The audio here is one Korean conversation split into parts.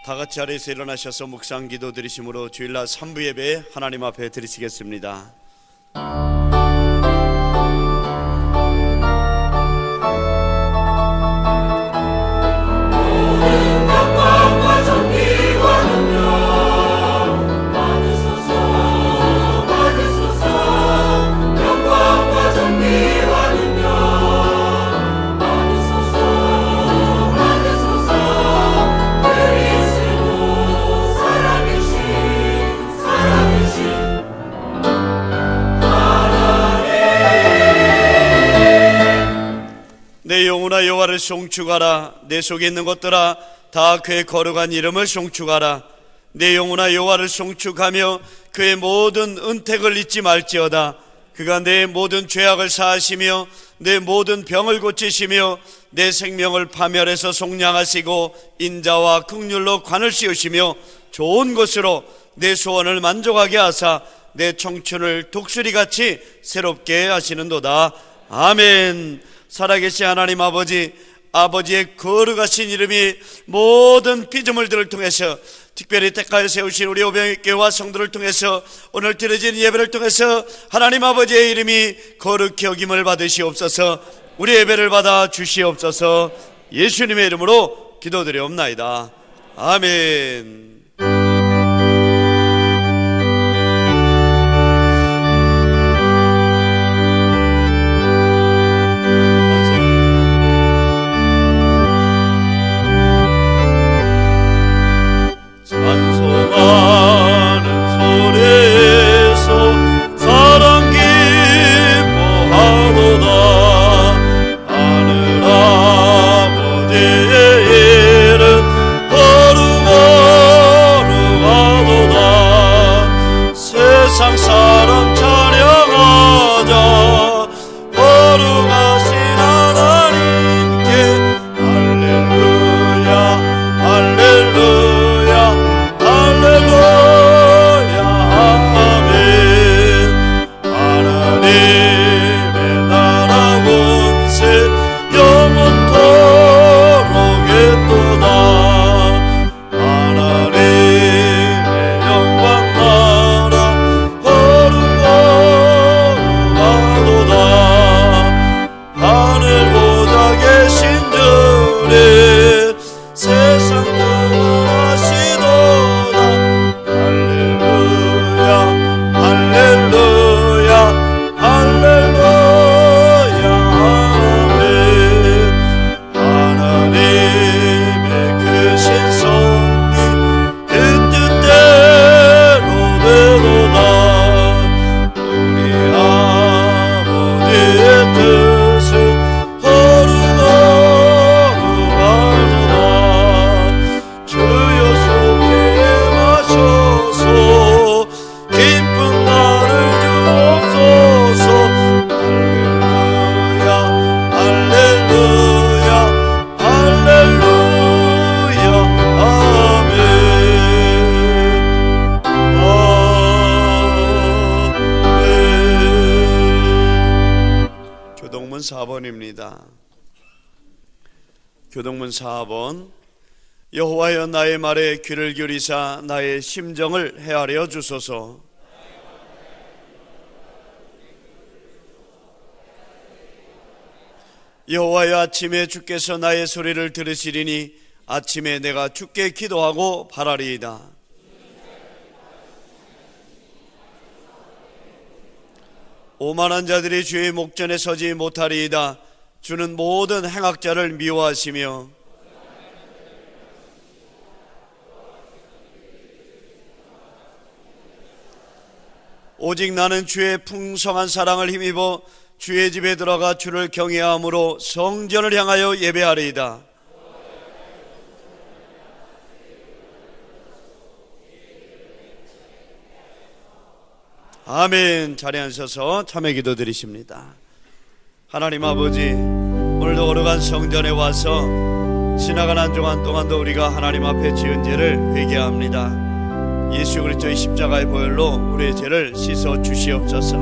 다 같이 자리에서 일어나셔서 묵상 기도 드리심으로 주일날 3부 예배 하나님 앞에 드리시겠습니다. 내 영혼아 여호와를 송축하라. 내 속에 있는 것들아 다 그의 거룩한 이름을 송축하라. 내 영혼아 여호와를 송축하며 그의 모든 은택을 잊지 말지어다. 그가 내 모든 죄악을 사하시며 내 모든 병을 고치시며 내 생명을 파멸해서 속량하시고 인자와 긍휼로 관을 씌우시며 좋은 것으로 내 소원을 만족하게 하사 내 청춘을 독수리같이 새롭게 하시는도다. 아멘. 살아계신 하나님 아버지의 거룩하신 이름이 모든 피조물들을 통해서 특별히 택하여 세우신 우리 오병이교회와 성도를 통해서 오늘 드려진 예배를 통해서 하나님 아버지의 이름이 거룩히 여김을 받으시옵소서. 우리 예배를 받아 주시옵소서. 예수님의 이름으로 기도드리옵나이다. 아멘. 교동문 4번입니다. 교동문 4번. 여호와여 나의 말에 귀를 기울이사 나의 심정을 헤아려 주소서. 여호와여 아침에 주께서 나의 소리를 들으시리니 아침에 내가 주께 기도하고 바라리이다. 오만한 자들이 주의 목전에 서지 못하리이다. 주는 모든 행악자를 미워하시며 오직 나는 주의 풍성한 사랑을 힘입어 주의 집에 들어가 주를 경외함으로 성전을 향하여 예배하리이다. 아멘. 자리에 앉으셔서 참회 기도 드리십니다. 하나님 아버지, 오늘도 거룩한 성전에 와서 지나간 한 주간 동안도 우리가 하나님 앞에 지은 죄를 회개합니다. 예수 그리스도의 십자가의 보혈로 우리의 죄를 씻어 주시옵소서.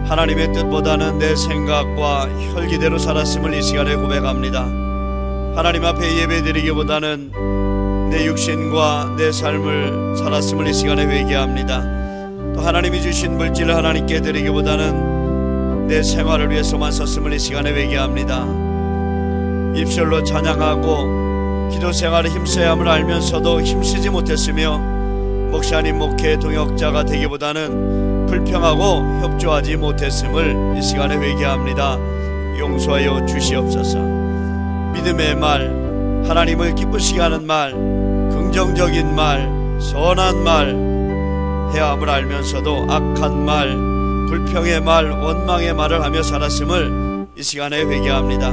하나님의 뜻보다는 내 생각과 혈기대로 살았음을 이 시간에 고백합니다. 하나님 앞에 예배드리기보다는 내 육신과 내 삶을 살았음을 이 시간에 회개합니다. 또 하나님이 주신 물질을 하나님께 드리기보다는 내 생활을 위해서만 썼음을 이 시간에 회개합니다. 입술로 찬양하고 기도 생활에 힘써야 함을 알면서도 힘쓰지 못했으며 목사님 목회 동역자가 되기보다는 불평하고 협조하지 못했음을 이 시간에 회개합니다. 용서하여 주시옵소서. 믿음의 말, 하나님을 기쁘시게 하는 말, 긍정적인 말, 선한 말 해야 함을 알면서도 악한 말, 불평의 말, 원망의 말을 하며 살았음을 이 시간에 회개합니다.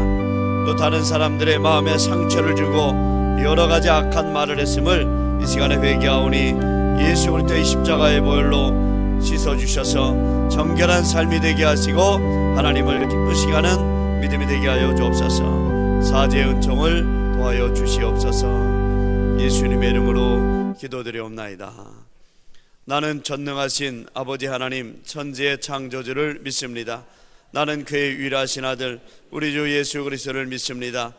또 다른 사람들의 마음에 상처를 주고 여러 가지 악한 말을 했음을 이 시간에 회개하오니 예수 그리스도의 십자가의 보혈로 씻어주셔서 정결한 삶이 되게 하시고 하나님을 기쁘시게 하는 믿음이 되게 하여 주옵소서. 사죄의 은총을 도하여 주시옵소서. 예수님의 이름으로 기도드리옵나이다. 나는 전능하신 아버지 하나님 천지의 창조주를 믿습니다. 나는 그의 유일하신 아들 우리 주 예수 그리스도를 믿습니다.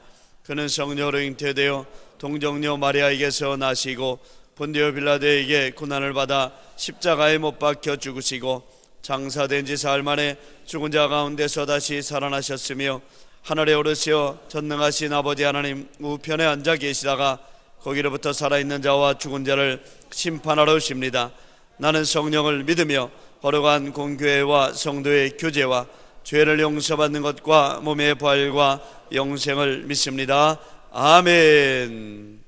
그는 성령으로 잉태되어 동정녀 마리아에게서 나시고 본디오 빌라도에게 고난을 받아 십자가에 못 박혀 죽으시고 장사된 지 사흘 만에 죽은 자 가운데서 다시 살아나셨으며 하늘에 오르시어 전능하신 아버지 하나님 우편에 앉아 계시다가 거기로부터 살아있는 자와 죽은 자를 심판하러 오십니다. 나는 성령을 믿으며 거룩한 공교회와 성도의 교제와 죄를 용서받는 것과 몸의 부활과 영생을 믿습니다. 아멘.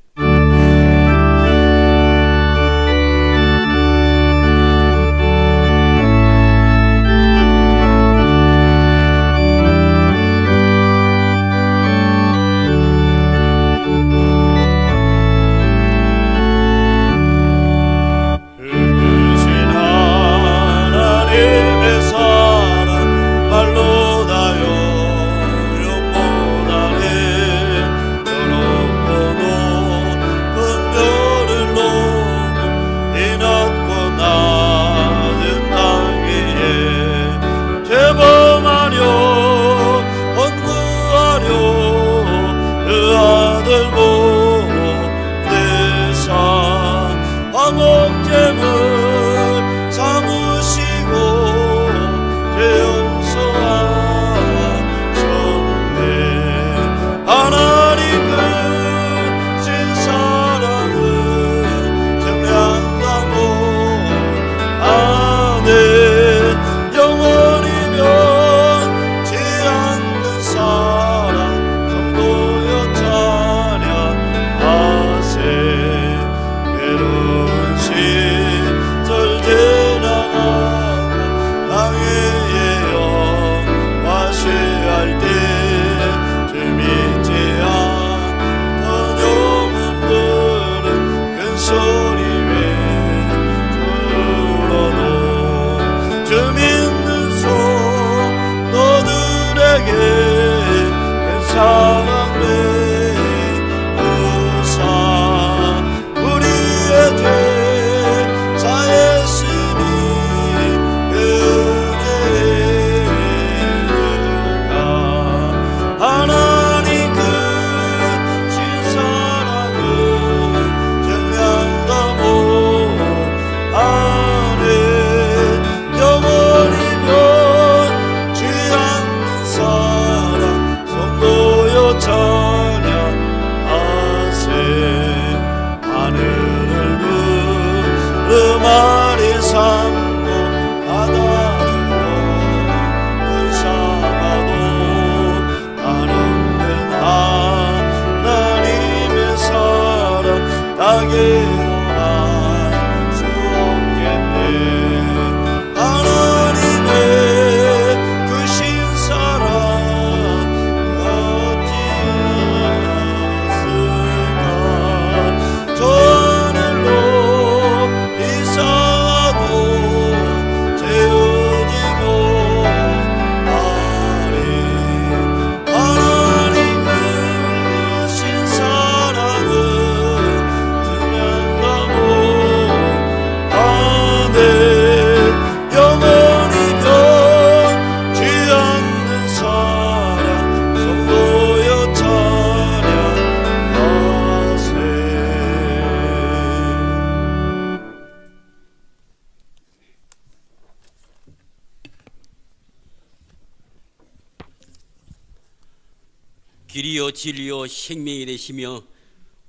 길이요 진리요 생명이 되시며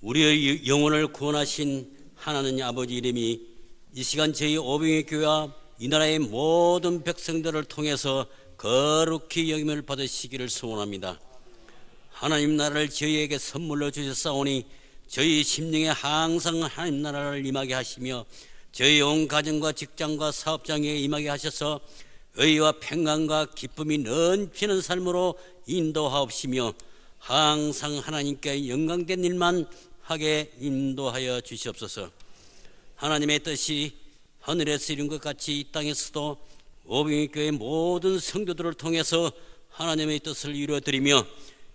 우리의 영혼을 구원하신 하나님 아버지 이름이 이 시간 저희 오병의 교회와 이 나라의 모든 백성들을 통해서 거룩히 여김을 받으시기를 소원합니다. 하나님 나라를 저희에게 선물로 주셨사오니 저희 심령에 항상 하나님 나라를 임하게 하시며 저희 온 가정과 직장과 사업장에 임하게 하셔서 의와 평강과 기쁨이 넘치는 삶으로 인도하옵시며 항상 하나님께 영광된 일만 하게 인도하여 주시옵소서. 하나님의 뜻이 하늘에서 이룬 것 같이 이 땅에서도 오병의 교회 모든 성도들을 통해서 하나님의 뜻을 이루어드리며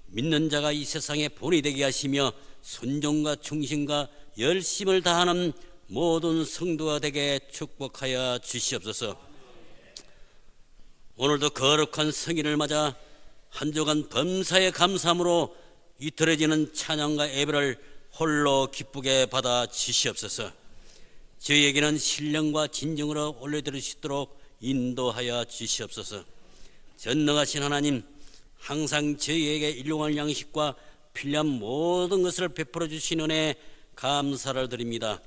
믿는 자가 이 세상에 본이 되게 하시며 순종과 충신과 열심을 다하는 모든 성도가 되게 축복하여 주시옵소서. 오늘도 거룩한 성인을 맞아 한 주간 범사에 감사함으로 이틀해지는 찬양과 예배를 홀로 기쁘게 받아 주시옵소서. 저희에게는 신령과 진정으로 올려드릴 수 있도록 인도하여 주시옵소서. 전능하신 하나님, 항상 저희에게 일용할 양식과 필요한 모든 것을 베풀어 주시는 은혜에 감사를 드립니다.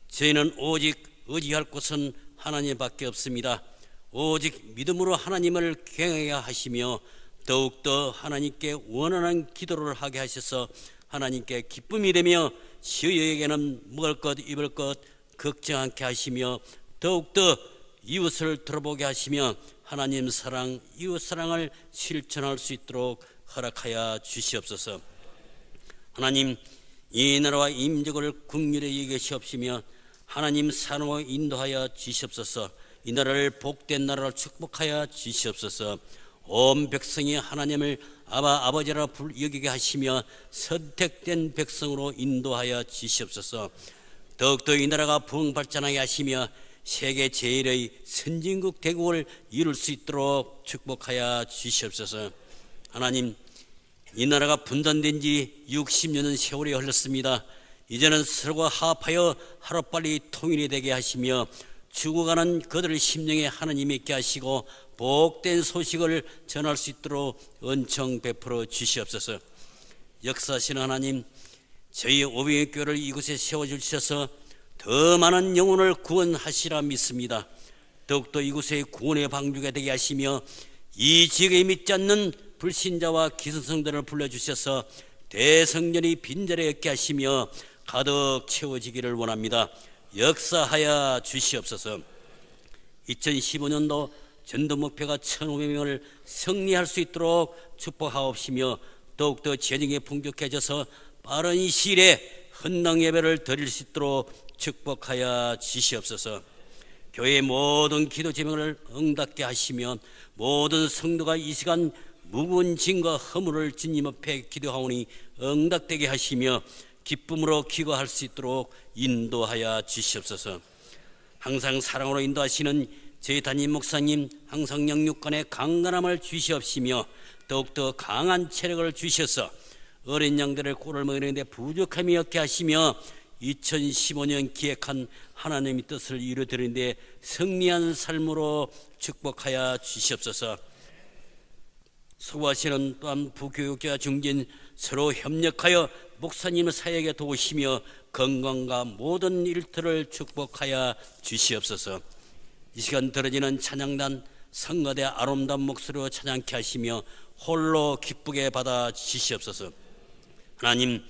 저희는 오직 의지할 곳은 하나님밖에 없습니다. 오직 믿음으로 하나님을 경외하게 하시며 더욱더 하나님께 원하는 기도를 하게 하셔서 하나님께 기쁨이 되며 저희에게는 먹을 것 입을 것 걱정 않게 하시며 더욱더 이웃을 들어보게 하시며 하나님 사랑, 이웃 사랑을 실천할 수 있도록 허락하여 주시옵소서. 하나님, 이 나라와 임적을 긍휼히 여기시옵시며 하나님 사랑으로 인도하여 주시옵소서. 이 나라를 복된 나라로 축복하여 주시옵소서. 온 백성이 하나님을 아버지라 여기게 하시며 선택된 백성으로 인도하여 주시옵소서. 더욱더 이 나라가 부흥발전하게 하시며 세계 제1의 선진국 대국을 이룰 수 있도록 축복하여 주시옵소서. 하나님, 이 나라가 분단된 지 60년의 세월이 흘렀습니다. 이제는 서로가 화합하여 하루빨리 통일이 되게 하시며 죽어가는 그들의 심령에 하나님이 있게 하시고 복된 소식을 전할 수 있도록 은총 베풀어 주시옵소서. 역사하시는 하나님, 저희 오병의 교회를 이곳에 세워주셔서 더 많은 영혼을 구원하시라 믿습니다. 더욱더 이곳에 구원의 방주가 되게 하시며 이 지역에 믿지 않는 불신자와 기성성들을 불러주셔서 대성전이 빈자리에 있게 하시며 가득 채워지기를 원합니다. 역사하여 주시옵소서. 2015년도 전도 목표가 1,500명을 승리할 수 있도록 축복하옵시며 더욱더 재정이 풍족해져서 빠른 시일에 헌당 예배를 드릴 수 있도록 축복하여 주시옵소서. 교회의 모든 기도 제목을 응답게 하시며 모든 성도가 이 시간 무거운 짐과 허물을 주님 앞에 기도하오니 응답되게 하시며 기쁨으로 기거할 수 있도록 인도하여 주시옵소서. 항상 사랑으로 인도하시는 저희 담임 목사님 항상 영육간에 강건함을 주시옵시며 더욱더 강한 체력을 주셔서 어린 양들의 꼴을 먹이는 데 부족함이 없게 하시며 2015년 기획한 하나님의 뜻을 이루어드리는 데 승리한 삶으로 축복하여 주시옵소서. 수고하시는 또한 부교육자 중진 서로 협력하여 목사님의 사역에 도우시며 건강과 모든 일터를 축복하여 주시옵소서. 이 시간 들어지는 찬양단 성가대 아름다운 목소리로 찬양케 하시며 홀로 기쁘게 받아 주시옵소서. 하나님,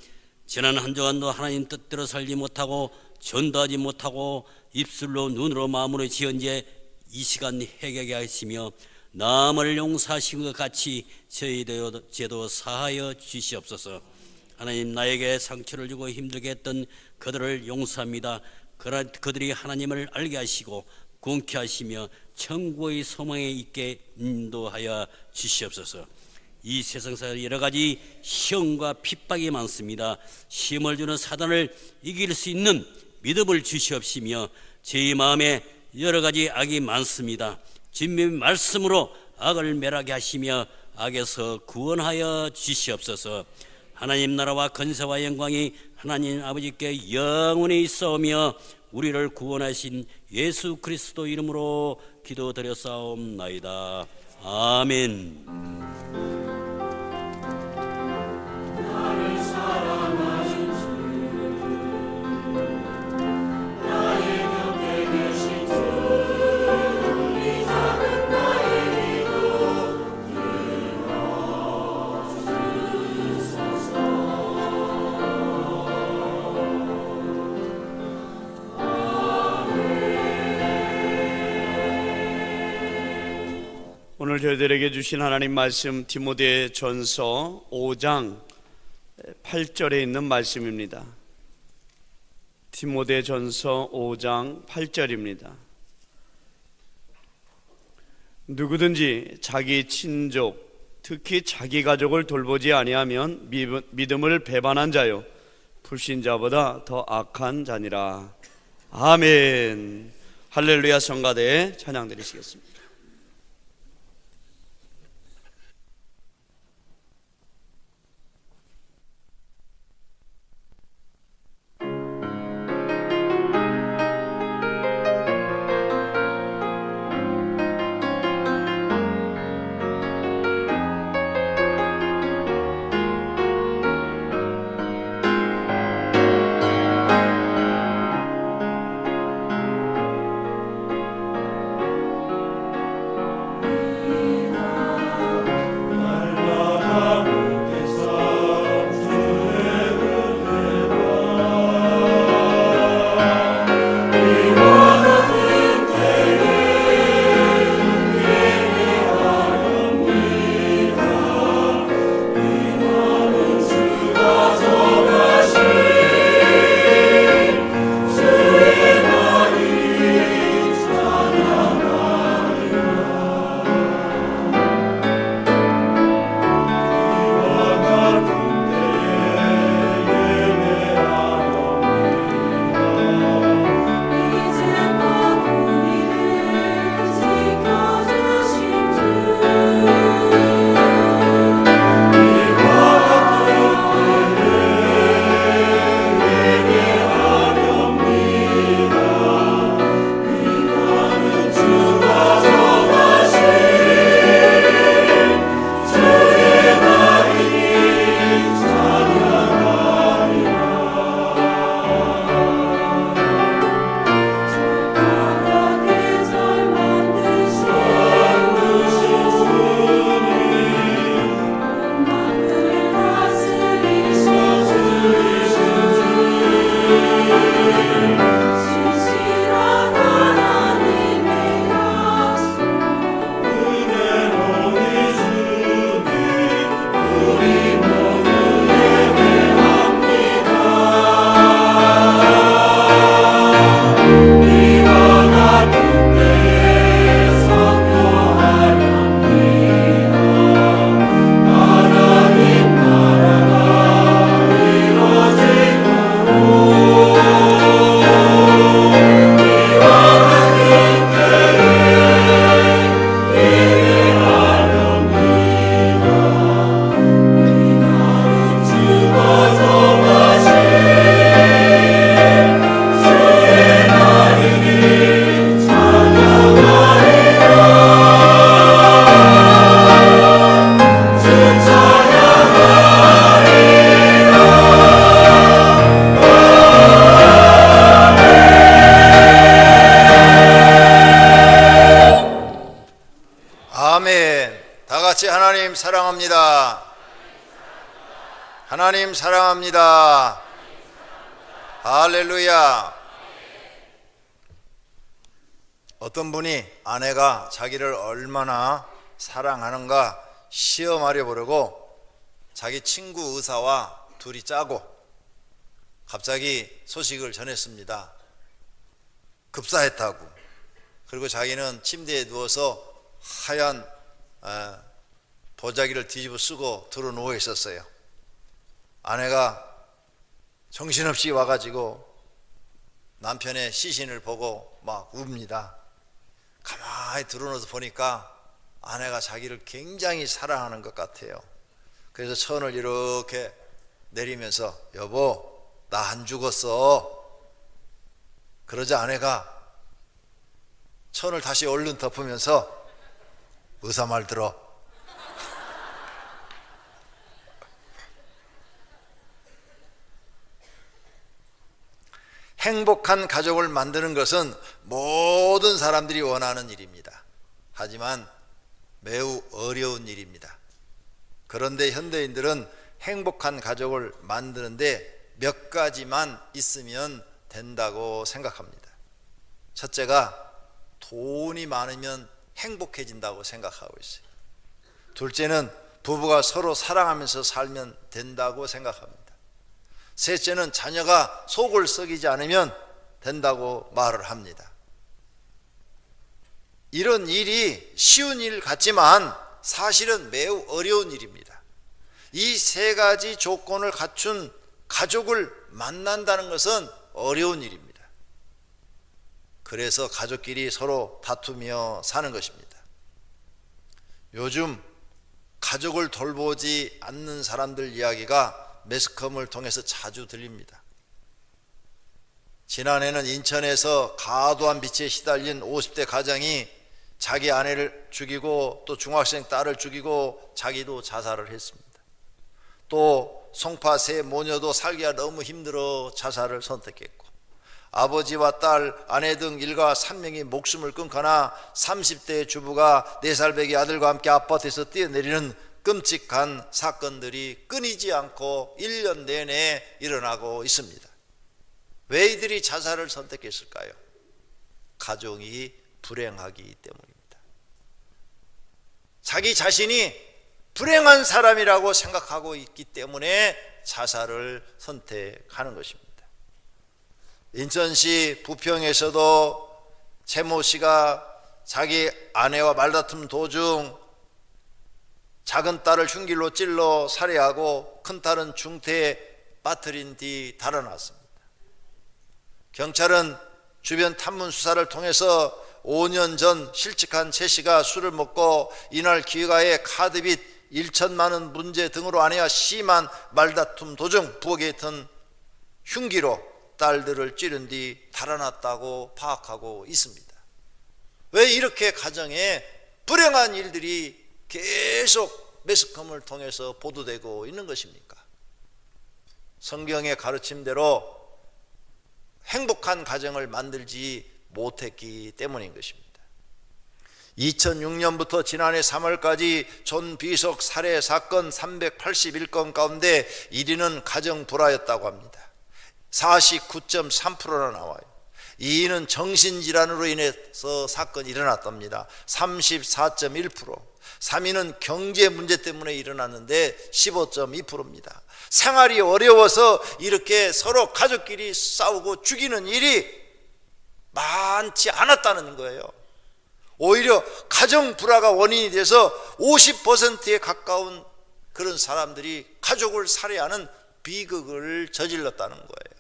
지난 한 주간도 하나님 뜻대로 살지 못하고 전도하지 못하고 입술로 눈으로 마음으로 지은 이 시간 해결하게 하시며 남을 용서하신 것 같이 저희도 사하여 주시옵소서. 하나님, 나에게 상처를 주고 힘들게 했던 그들을 용서합니다. 그들이 하나님을 알게 하시고 궁케 하시며 천국의 소망에 있게 인도하여 주시옵소서. 이 세상에서 여러 가지 시험과 핍박이 많습니다. 시험을 주는 사단을 이길 수 있는 믿음을 주시옵시며 제 마음에 여러 가지 악이 많습니다. 주님의 말씀으로 악을 멸하게 하시며 악에서 구원하여 주시옵소서. 하나님 나라와 건세와 영광이 하나님 아버지께 영원히 있사오며 우리를 구원하신 예수 그리스도 이름으로 기도드렸사옵나이다. 아멘. 오늘 저희들에게 주신 하나님 말씀 디모데 전서 5장 8절에 있는 말씀입니다. 디모데 전서 5장 8절입니다. 누구든지 자기 친족, 특히 자기 가족을 돌보지 아니하면 믿음을 배반한 자요 불신자보다 더 악한 자니라. 아멘. 할렐루야. 성가대 찬양 드리시겠습니다. 하나님 사랑합니다. 하나님 사랑합니다. 할렐루야. 어떤 분이 아내가 자기를 얼마나 사랑하는가 시험하려 보려고 자기 친구 의사와 둘이 짜고 갑자기 소식을 전했습니다. 급사했다고. 그리고 자기는 침대에 누워서 하얀 보자기를 뒤집어 쓰고 들어 누워 있었어요. 아내가 정신없이 와가지고 남편의 시신을 보고 막 웁니다. 가만히 들어 누워서 보니까 아내가 자기를 굉장히 사랑하는 것 같아요. 그래서 천을 이렇게 내리면서 여보 나 안 죽었어. 그러자 아내가 천을 다시 얼른 덮으면서 의사 말 들어. 행복한 가족을 만드는 것은 모든 사람들이 원하는 일입니다. 하지만 매우 어려운 일입니다. 그런데 현대인들은 행복한 가족을 만드는데 몇 가지만 있으면 된다고 생각합니다. 첫째가 돈이 많으면 행복해진다고 생각하고 있어요. 둘째는 부부가 서로 사랑하면서 살면 된다고 생각합니다. 셋째는 자녀가 속을 썩이지 않으면 된다고 말을 합니다. 이런 일이 쉬운 일 같지만 사실은 매우 어려운 일입니다. 이 세 가지 조건을 갖춘 가족을 만난다는 것은 어려운 일입니다. 그래서 가족끼리 서로 다투며 사는 것입니다. 요즘 가족을 돌보지 않는 사람들 이야기가 매스컴을 통해서 자주 들립니다. 지난해는 인천에서 과도한 빚에 시달린 50대 가장이 자기 아내를 죽이고 또 중학생 딸을 죽이고 자기도 자살을 했습니다. 또 송파 세 모녀도 살기가 너무 힘들어 자살을 선택했고, 아버지와 딸, 아내 등 일가 3명이 목숨을 끊거나 30대 주부가 4살 배기 아들과 함께 아파트에서 뛰어내리는 끔찍한 사건들이 끊이지 않고 1년 내내 일어나고 있습니다. 왜 이들이 자살을 선택했을까요? 가정이 불행하기 때문입니다. 자기 자신이 불행한 사람이라고 생각하고 있기 때문에 자살을 선택하는 것입니다. 인천시 부평에서도 최모 씨가 자기 아내와 말다툼 도중 작은 딸을 흉기로 찔러 살해하고 큰 딸은 중태에 빠뜨린 뒤 달아났습니다. 경찰은 주변 탐문 수사를 통해서 5년 전 실직한 최 씨가 술을 먹고 이날 기가에 카드빚 1천만 원 문제 등으로 아내와 심한 말다툼 도중 부엌에 있던 흉기로 딸들을 찌른 뒤 달아났다고 파악하고 있습니다. 왜 이렇게 가정에 불행한 일들이 계속 매스컴을 통해서 보도되고 있는 것입니까? 성경의 가르침대로 행복한 가정을 만들지 못했기 때문인 것입니다. 2006년부터 지난해 3월까지 존 비석 살해 사건 381건 가운데 1위는 가정 불화였다고 합니다. 49.3%나 나와요. 2위는 정신질환으로 인해서 사건이 일어났답니다. 34.1%. 3위는 경제 문제 때문에 일어났는데 15.2%입니다. 생활이 어려워서 이렇게 서로 가족끼리 싸우고 죽이는 일이 많지 않았다는 거예요. 오히려 가정 불화가 원인이 돼서 50%에 가까운 그런 사람들이 가족을 살해하는 비극을 저질렀다는 거예요.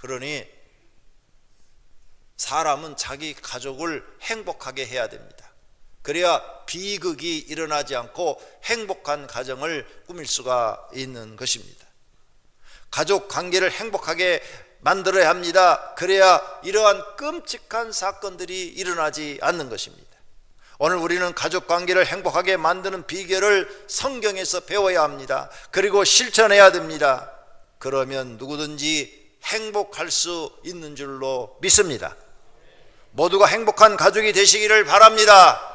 그러니 사람은 자기 가족을 행복하게 해야 됩니다. 그래야 비극이 일어나지 않고 행복한 가정을 꾸밀 수가 있는 것입니다. 가족 관계를 행복하게 만들어야 합니다. 그래야 이러한 끔찍한 사건들이 일어나지 않는 것입니다. 오늘 우리는 가족 관계를 행복하게 만드는 비결을 성경에서 배워야 합니다. 그리고 실천해야 됩니다. 그러면 누구든지 행복할 수 있는 줄로 믿습니다. 모두가 행복한 가족이 되시기를 바랍니다.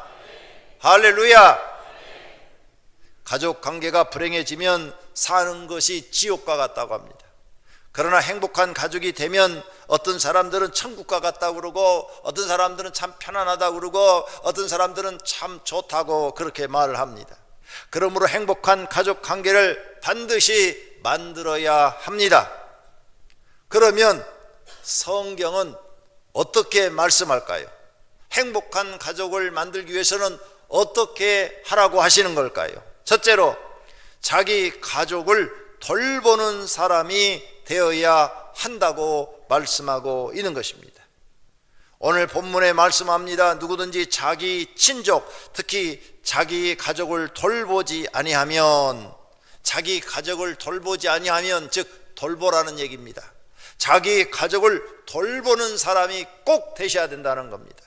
할렐루야. 가족 관계가 불행해지면 사는 것이 지옥과 같다고 합니다. 그러나 행복한 가족이 되면 어떤 사람들은 천국과 같다고 그러고, 어떤 사람들은 참 편안하다고 그러고, 어떤 사람들은 참 좋다고 그렇게 말을 합니다. 그러므로 행복한 가족 관계를 반드시 만들어야 합니다. 그러면 성경은 어떻게 말씀할까요? 행복한 가족을 만들기 위해서는 어떻게 하라고 하시는 걸까요? 첫째로, 자기 가족을 돌보는 사람이 되어야 한다고 말씀하고 있는 것입니다. 오늘 본문에 말씀합니다. 누구든지 자기 친족, 특히 자기 가족을 돌보지 아니하면, 자기 가족을 돌보지 아니하면, 즉 돌보라는 얘기입니다. 자기 가족을 돌보는 사람이 꼭 되셔야 된다는 겁니다.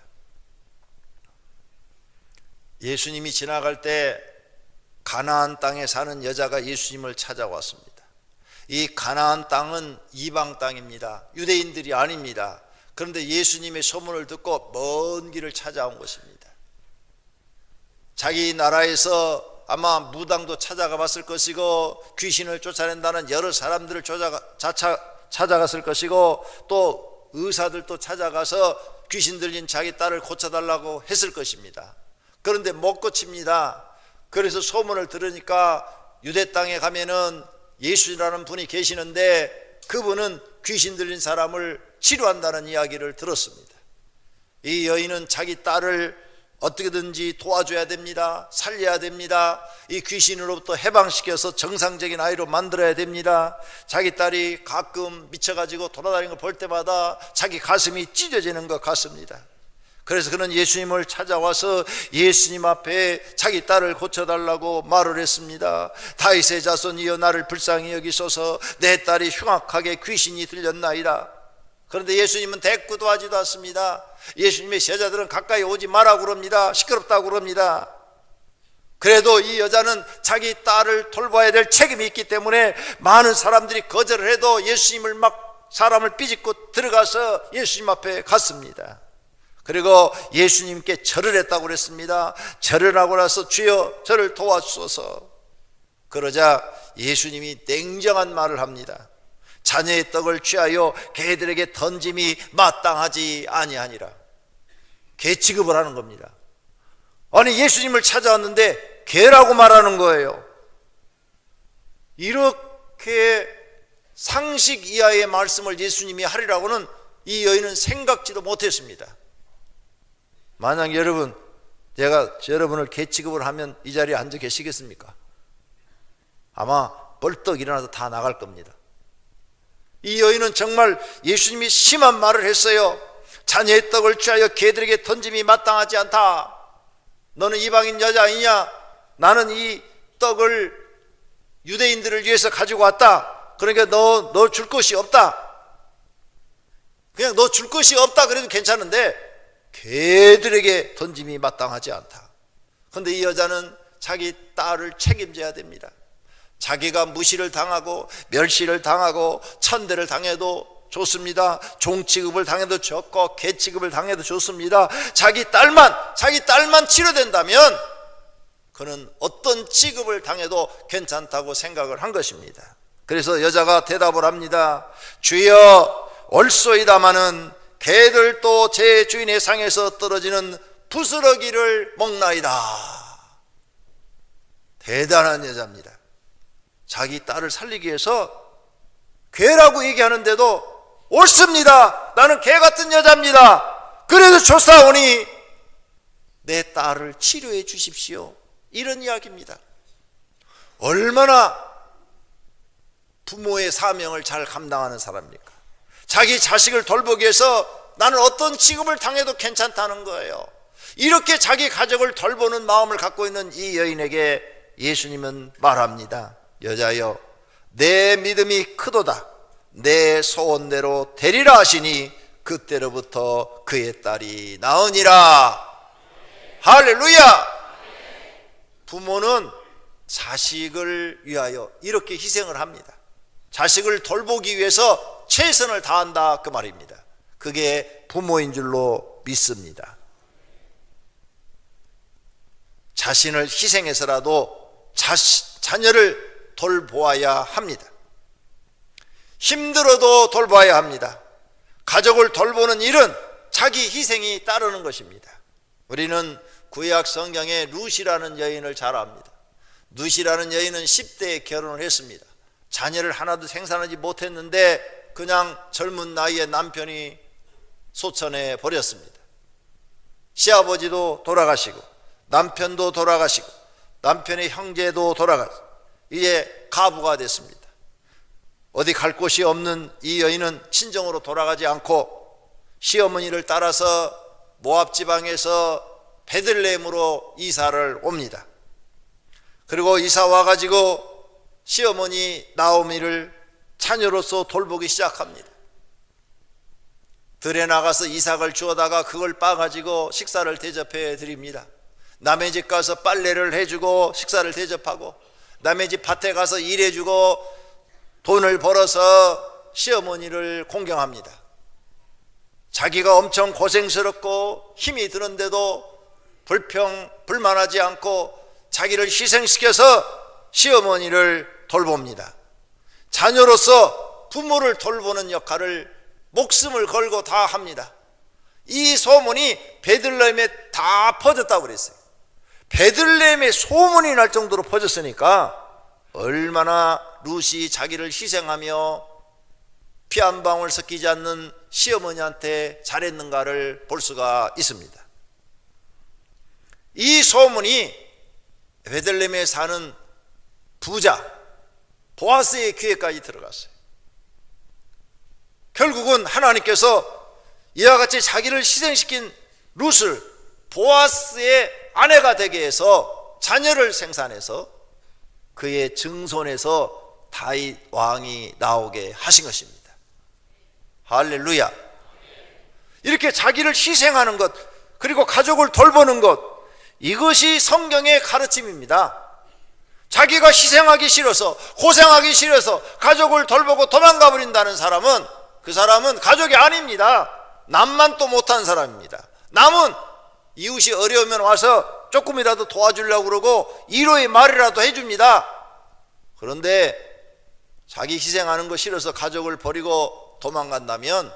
예수님이 지나갈 때 가나안 땅에 사는 여자가 예수님을 찾아왔습니다. 이 가나안 땅은 이방 땅입니다. 유대인들이 아닙니다. 그런데 예수님의 소문을 듣고 먼 길을 찾아온 것입니다. 자기 나라에서 아마 무당도 찾아가 봤을 것이고, 귀신을 쫓아낸다는 여러 사람들을 찾아갔을 것이고, 또 의사들도 찾아가서 귀신 들린 자기 딸을 고쳐달라고 했을 것입니다. 그런데 못 고칩니다. 그래서 소문을 들으니까 유대 땅에 가면은 예수라는 분이 계시는데 그분은 귀신 들린 사람을 치료한다는 이야기를 들었습니다. 이 여인은 자기 딸을 어떻게든지 도와줘야 됩니다. 살려야 됩니다. 이 귀신으로부터 해방시켜서 정상적인 아이로 만들어야 됩니다. 자기 딸이 가끔 미쳐가지고 돌아다니는 걸 볼 때마다 자기 가슴이 찢어지는 것 같습니다. 그래서 그는 예수님을 찾아와서 예수님 앞에 자기 딸을 고쳐달라고 말을 했습니다. 다윗의 자손이여 나를 불쌍히 여기소서, 내 딸이 흉악하게 귀신이 들렸나이다. 그런데 예수님은 대꾸도 하지도 않습니다. 예수님의 제자들은 가까이 오지 마라고 그럽니다. 시끄럽다고 그럽니다. 그래도 이 여자는 자기 딸을 돌봐야 될 책임이 있기 때문에 많은 사람들이 거절을 해도 예수님을 막 사람을 삐집고 들어가서 예수님 앞에 갔습니다. 그리고 예수님께 절을 했다고 그랬습니다. 절을 하고 나서 주여 저를 도와주소서. 그러자 예수님이 냉정한 말을 합니다. 자녀의 떡을 취하여 개들에게 던짐이 마땅하지 아니하니라. 개 취급을 하는 겁니다. 아니, 예수님을 찾아왔는데 개라고 말하는 거예요. 이렇게 상식 이하의 말씀을 예수님이 하리라고는 이 여인은 생각지도 못했습니다. 만약 제가 여러분을 개 취급을 하면 이 자리에 앉아 계시겠습니까? 아마 벌떡 일어나서 다 나갈 겁니다. 이 여인은 정말 예수님이 심한 말을 했어요. 자녀의 떡을 취하여 개들에게 던짐이 마땅하지 않다. 너는 이방인 여자 아니냐? 나는 이 떡을 유대인들을 위해서 가지고 왔다. 그러니까 너 줄 것이 없다. 그냥 너 줄 것이 없다 그래도 괜찮은데 개들에게 던짐이 마땅하지 않다. 그런데 이 여자는 자기 딸을 책임져야 됩니다. 자기가 무시를 당하고 멸시를 당하고 천대를 당해도 좋습니다. 종 취급을 당해도 좋고 개 취급을 당해도 좋습니다. 자기 딸만 치료된다면 그는 어떤 취급을 당해도 괜찮다고 생각을 한 것입니다. 그래서 여자가 대답을 합니다. 주여 옳소이다마는 개들도 제 주인의 상에서 떨어지는 부스러기를 먹나이다. 대단한 여자입니다. 자기 딸을 살리기 위해서 개라고 얘기하는데도 옳습니다. 나는 개 같은 여자입니다. 그래도 좋사오니 내 딸을 치료해 주십시오. 이런 이야기입니다. 얼마나 부모의 사명을 잘 감당하는 사람입니까? 자기 자식을 돌보기 위해서 나는 어떤 취급을 당해도 괜찮다는 거예요. 이렇게 자기 가족을 돌보는 마음을 갖고 있는 이 여인에게 예수님은 말합니다. 여자여, 내 믿음이 크도다. 내 소원대로 되리라 하시니 그때로부터 그의 딸이 나으니라. 할렐루야. 부모는 자식을 위하여 이렇게 희생을 합니다. 자식을 돌보기 위해서 최선을 다한다, 그 말입니다. 그게 부모인 줄로 믿습니다. 자신을 희생해서라도 자녀를 돌보아야 합니다. 힘들어도 돌봐야 합니다. 가족을 돌보는 일은 자기 희생이 따르는 것입니다. 우리는 구약 성경에 룻이라는 여인을 잘 압니다. 룻이라는 여인은 10대에 결혼을 했습니다. 자녀를 하나도 생산하지 못했는데 그냥 젊은 나이에 남편이 소천해 버렸습니다. 시아버지도 돌아가시고 남편도 돌아가시고 남편의 형제도 돌아가시고 이제 가부가 됐습니다. 어디 갈 곳이 없는 이 여인은 친정으로 돌아가지 않고 시어머니를 따라서 모압 지방에서 베들레헴으로 이사를 옵니다. 그리고 이사 와가지고 시어머니 나오미를 자녀로서 돌보기 시작합니다. 들에 나가서 이삭을 주워다가 그걸 빻아가지고 식사를 대접해 드립니다. 남의 집 가서 빨래를 해주고 식사를 대접하고 남의 집 밭에 가서 일해주고 돈을 벌어서 시어머니를 공경합니다. 자기가 엄청 고생스럽고 힘이 드는데도 불만하지 않고 자기를 희생시켜서 시어머니를 돌봅니다. 자녀로서 부모를 돌보는 역할을 목숨을 걸고 다 합니다. 이 소문이 베들레헴에 다 퍼졌다고 그랬어요. 베들레헴에 소문이 날 정도로 퍼졌으니까 얼마나 룻이 자기를 희생하며 피 한 방울 섞이지 않는 시어머니한테 잘했는가를 볼 수가 있습니다. 이 소문이 베들레헴에 사는 부자 보아스의 귀에까지 들어갔어요. 결국은 하나님께서 이와 같이 자기를 희생시킨 룻을 보아스의 아내가 되게 해서 자녀를 생산해서 그의 증손에서 다윗 왕이 나오게 하신 것입니다. 할렐루야. 이렇게 자기를 희생하는 것, 그리고 가족을 돌보는 것, 이것이 성경의 가르침입니다. 자기가 희생하기 싫어서, 고생하기 싫어서 가족을 돌보고 도망가 버린다는 사람은, 그 사람은 가족이 아닙니다. 남만 또 못한 사람입니다. 남은 이웃이 어려우면 와서 조금이라도 도와주려고 그러고 위로의 말이라도 해줍니다. 그런데 자기 희생하는 거 싫어서 가족을 버리고 도망간다면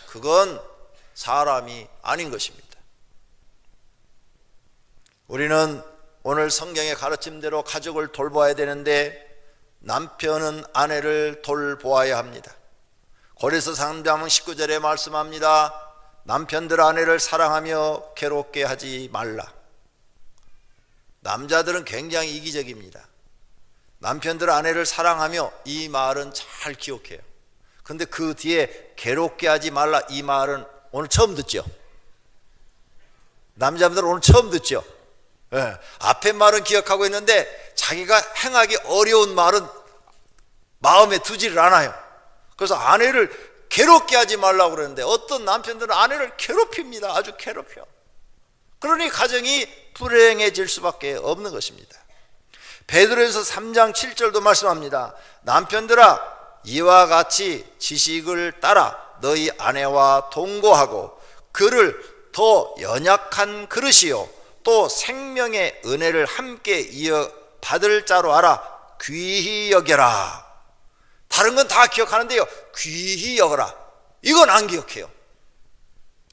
그건 사람이 아닌 것입니다. 우리는 오늘 성경의 가르침대로 가족을 돌봐야 되는데 남편은 아내를 돌보아야 합니다. 고린도서 3장 19절에 말씀합니다. 남편들 아내를 사랑하며 괴롭게 하지 말라. 남자들은 굉장히 이기적입니다. 남편들 아내를 사랑하며, 이 말은 잘 기억해요. 근데 그 뒤에 괴롭게 하지 말라, 이 말은 오늘 처음 듣죠. 남자분들 오늘 처음 듣죠. 네. 앞에 말은 기억하고 있는데 자기가 행하기 어려운 말은 마음에 두지를 않아요. 그래서 아내를 괴롭게 하지 말라고 그러는데 어떤 남편들은 아내를 괴롭힙니다. 아주 괴롭혀. 그러니 가정이 불행해질 수밖에 없는 것입니다. 베드로전서 3장 7절도 말씀합니다. 남편들아, 이와 같이 지식을 따라 너희 아내와 동거하고 그를 더 연약한 그릇이요 또 생명의 은혜를 함께 이어 받을 자로 알아 귀히 여겨라. 다른 건 다 기억하는데요, 귀히 여겨라, 이건 안 기억해요.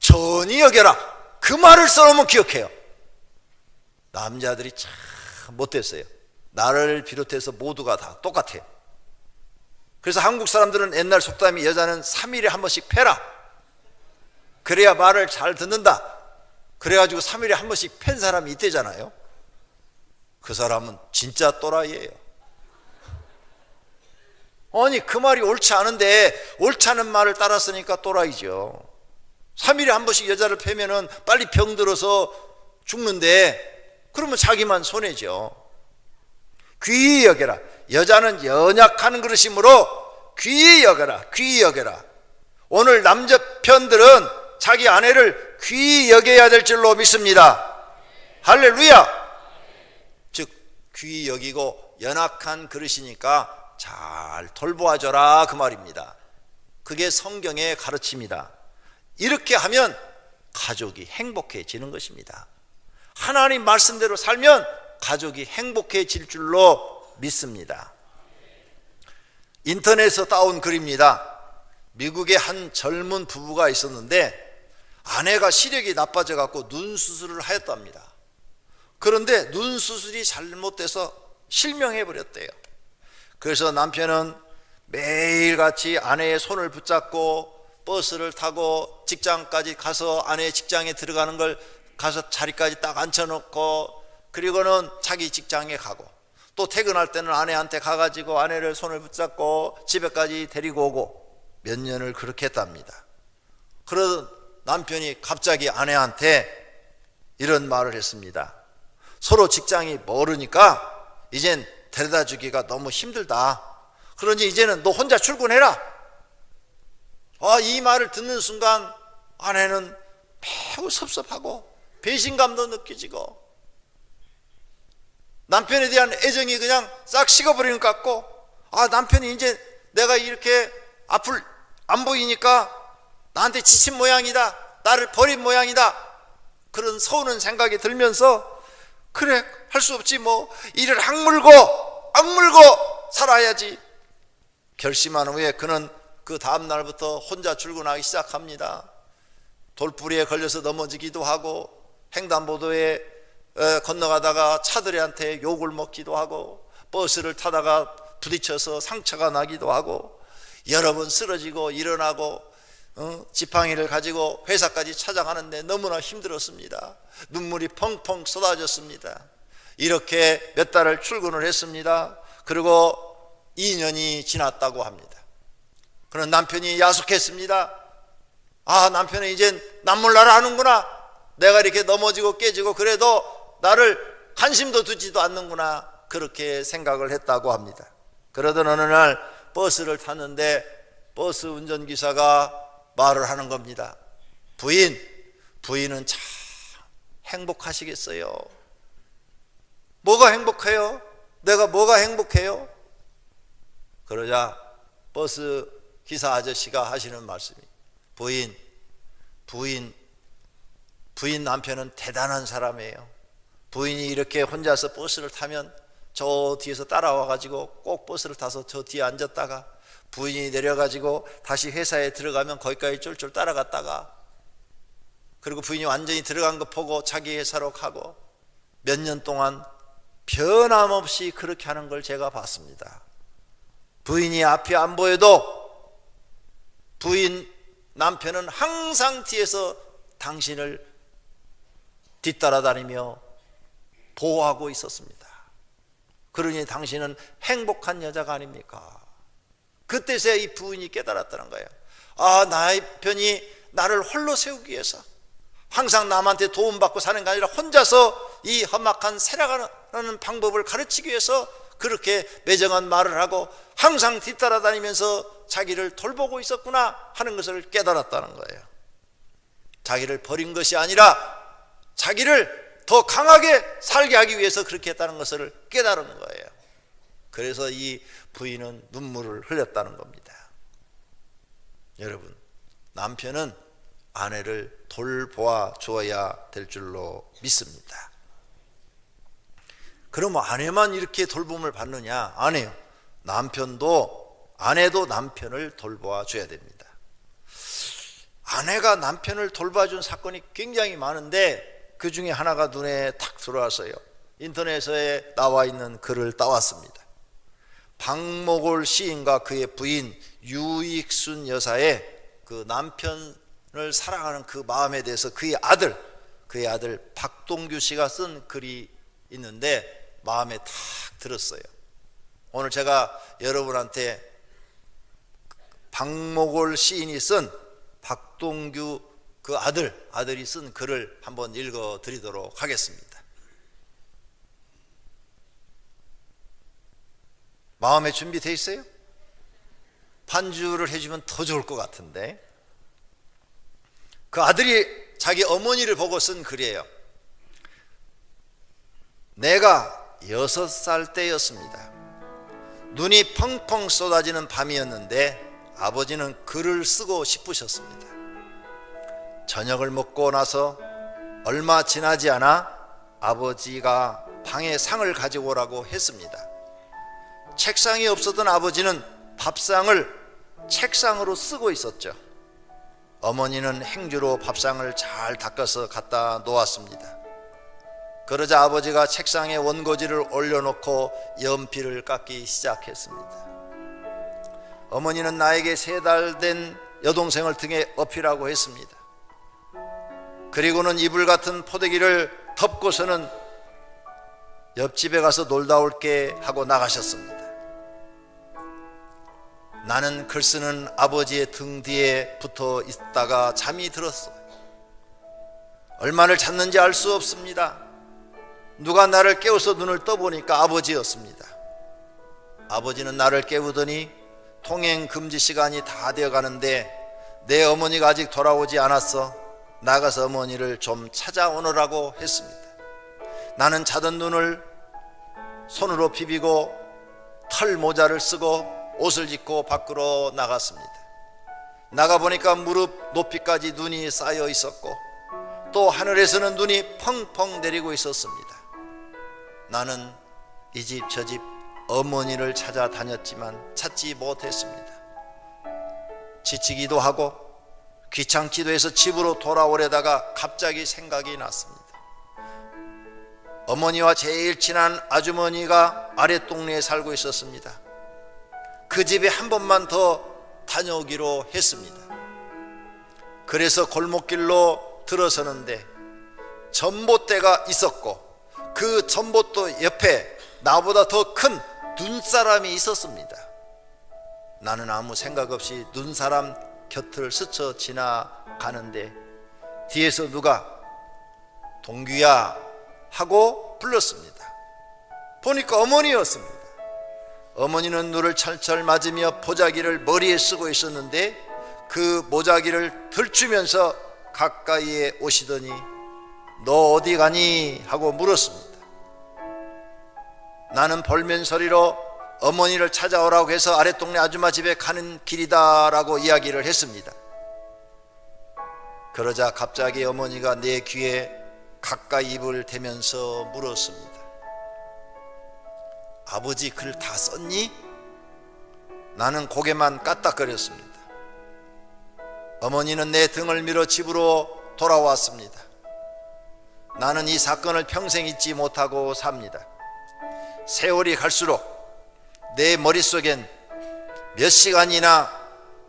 전히 여겨라, 그 말을 써놓으면 기억해요. 남자들이 참 못됐어요. 나를 비롯해서 모두가 다 똑같아요. 그래서 한국 사람들은 옛날 속담이 여자는 3일에 한 번씩 패라, 그래야 말을 잘 듣는다. 그래가지고 3일에 한 번씩 팬 사람이 있대잖아요. 그 사람은 진짜 또라이예요. 아니 그 말이 옳지 않은데 옳지 않은 말을 따랐으니까 또라이죠. 3일에 한 번씩 여자를 패면은 빨리 병들어서 죽는데 그러면 자기만 손해죠. 귀히 여겨라. 여자는 연약한 그릇이므로 귀히 여겨라. 귀히 여겨라. 오늘 남편들은 자기 아내를 귀히 여겨야 될 줄로 믿습니다. 할렐루야. 즉 귀히 여기고 연약한 그릇이니까 잘 돌보아줘라, 그 말입니다. 그게 성경의 가르침이다. 이렇게 하면 가족이 행복해지는 것입니다. 하나님 말씀대로 살면 가족이 행복해질 줄로 믿습니다. 인터넷에서 따온 글입니다. 미국의 한 젊은 부부가 있었는데 아내가 시력이 나빠져 갖고 눈 수술을 하였답니다. 그런데 눈 수술이 잘못돼서 실명해 버렸대요. 그래서 남편은 매일같이 아내의 손을 붙잡고 버스를 타고 직장까지 가서 아내의 직장에 들어가는 걸 가서 자리까지 딱 앉혀놓고, 그리고는 자기 직장에 가고, 또 퇴근할 때는 아내한테 가가지고 아내를 손을 붙잡고 집에까지 데리고 오고, 몇 년을 그렇게 했답니다. 그러던 남편이 갑자기 아내한테 이런 말을 했습니다. 서로 직장이 멀으니까 이젠 데려다 주기가 너무 힘들다. 그러니 이제는 너 혼자 출근해라. 이 말을 듣는 순간 아내는 매우 섭섭하고 배신감도 느껴지고 남편에 대한 애정이 그냥 싹 식어버리는 것 같고, 남편이 이제 내가 이렇게 앞을 안 보이니까 나한테 지친 모양이다, 나를 버린 모양이다, 그런 서우는 생각이 들면서 그래 할 수 없지 뭐, 이를 악물고 살아야지 결심한 후에 그는 그 다음 날부터 혼자 출근하기 시작합니다. 돌부리에 걸려서 넘어지기도 하고 횡단보도에 건너가다가 차들한테 욕을 먹기도 하고, 버스를 타다가 부딪혀서 상처가 나기도 하고, 여러 번 쓰러지고 일어나고, 지팡이를 가지고 회사까지 찾아가는데 너무나 힘들었습니다. 눈물이 펑펑 쏟아졌습니다. 이렇게 몇 달을 출근을 했습니다. 그리고 2년이 지났다고 합니다. 그런 남편이 야속했습니다. 아, 남편은 이젠 남몰라라 하는구나. 내가 이렇게 넘어지고 깨지고 그래도 나를 관심도 두지도 않는구나. 그렇게 생각을 했다고 합니다. 그러던 어느 날 버스를 탔는데 버스 운전기사가 말을 하는 겁니다. 부인은 참 행복하시겠어요. 뭐가 행복해요? 내가 뭐가 행복해요? 그러자 버스 기사 아저씨가 하시는 말씀이, 부인 남편은 대단한 사람이에요. 부인이 이렇게 혼자서 버스를 타면 저 뒤에서 따라와 가지고 꼭 버스를 타서 저 뒤에 앉았다가 부인이 내려가지고 다시 회사에 들어가면 거기까지 쫄쫄 따라갔다가, 그리고 부인이 완전히 들어간 거 보고 자기 회사로 가고, 몇 년 동안 변함없이 그렇게 하는 걸 제가 봤습니다. 부인이 앞이 안 보여도 남편은 항상 뒤에서 당신을 뒤따라다니며 보호하고 있었습니다. 그러니 당신은 행복한 여자가 아닙니까? 그때서야 이 부인이 깨달았다는 거예요. 아, 남편이 나를 홀로 세우기 위해서 항상 남한테 도움받고 사는 게 아니라 혼자서 이 험악한 살아가는 방법을 가르치기 위해서 그렇게 매정한 말을 하고 항상 뒤따라다니면서 자기를 돌보고 있었구나 하는 것을 깨달았다는 거예요. 자기를 버린 것이 아니라 자기를 더 강하게 살게 하기 위해서 그렇게 했다는 것을 깨달은 거예요. 그래서 이 부인은 눈물을 흘렸다는 겁니다. 여러분, 남편은 아내를 돌보아 주어야 될 줄로 믿습니다. 그럼 아내만 이렇게 돌봄을 받느냐? 아니에요. 아내도 남편을 돌보아 줘야 됩니다. 아내가 남편을 돌봐준 사건이 굉장히 많은데 그 중에 하나가 눈에 탁 들어왔어요. 인터넷에 나와 있는 글을 따왔습니다. 박목월 시인과 그의 부인 유익순 여사의 그 남편을 사랑하는 그 마음에 대해서 그의 아들 박동규 씨가 쓴 글이 있는데 마음에 탁 들었어요. 오늘 제가 여러분한테 박목월 시인이 쓴 박동규 그 아들이 쓴 글을 한번 읽어 드리도록 하겠습니다. 마음에 준비되어 있어요? 반주를 해주면 더 좋을 것 같은데. 그 아들이 자기 어머니를 보고 쓴 글이에요. 내가 6살 때였습니다. 눈이 펑펑 쏟아지는 밤이었는데 아버지는 글을 쓰고 싶으셨습니다. 저녁을 먹고 나서 얼마 지나지 않아 아버지가 방에 상을 가지고 오라고 했습니다. 책상이 없었던 아버지는 밥상을 책상으로 쓰고 있었죠. 어머니는 행주로 밥상을 잘 닦아서 갖다 놓았습니다. 그러자 아버지가 책상에 원고지를 올려놓고 연필을 깎기 시작했습니다. 어머니는 나에게 3달 된 여동생을 등에 업히라고 했습니다. 그리고는 이불 같은 포대기를 덮고서는 옆집에 가서 놀다 올게 하고 나가셨습니다. 나는 글 쓰는 아버지의 등 뒤에 붙어 있다가 잠이 들었어요. 얼마를 잤는지 알 수 없습니다. 누가 나를 깨워서 눈을 떠보니까 아버지였습니다. 아버지는 나를 깨우더니 통행 금지 시간이 다 되어 가는데 내 어머니가 아직 돌아오지 않았어. 나가서 어머니를 좀 찾아오느라고 했습니다. 나는 자던 눈을 손으로 비비고 털 모자를 쓰고 옷을 짓고 밖으로 나갔습니다. 나가보니까 무릎 높이까지 눈이 쌓여 있었고 또 하늘에서는 눈이 펑펑 내리고 있었습니다. 나는 이 집 저 집 어머니를 찾아다녔지만 찾지 못했습니다. 지치기도 하고 귀찮기도 해서 집으로 돌아오려다가 갑자기 생각이 났습니다. 어머니와 제일 친한 아주머니가 아랫동네에 살고 있었습니다. 그 집에 한 번만 더 다녀오기로 했습니다. 그래서 골목길로 들어서는데 전봇대가 있었고 그 전봇대 옆에 나보다 더 큰 눈사람이 있었습니다. 나는 아무 생각 없이 눈사람 곁을 스쳐 지나가는데 뒤에서 누가 동규야 하고 불렀습니다. 보니까 어머니였습니다. 어머니는 눈을 철철 맞으며 보자기를 머리에 쓰고 있었는데 그 보자기를 들추면서 가까이에 오시더니 너 어디 가니? 하고 물었습니다. 나는 볼멘 소리로 어머니를 찾아오라고 해서 아랫동네 아줌마 집에 가는 길이다 라고 이야기를 했습니다. 그러자 갑자기 어머니가 내 귀에 가까이 입을 대면서 물었습니다. 아버지 글 다 썼니? 나는 고개만 까딱거렸습니다. 어머니는 내 등을 밀어 집으로 돌아왔습니다. 나는 이 사건을 평생 잊지 못하고 삽니다. 세월이 갈수록 내 머릿속엔 몇 시간이나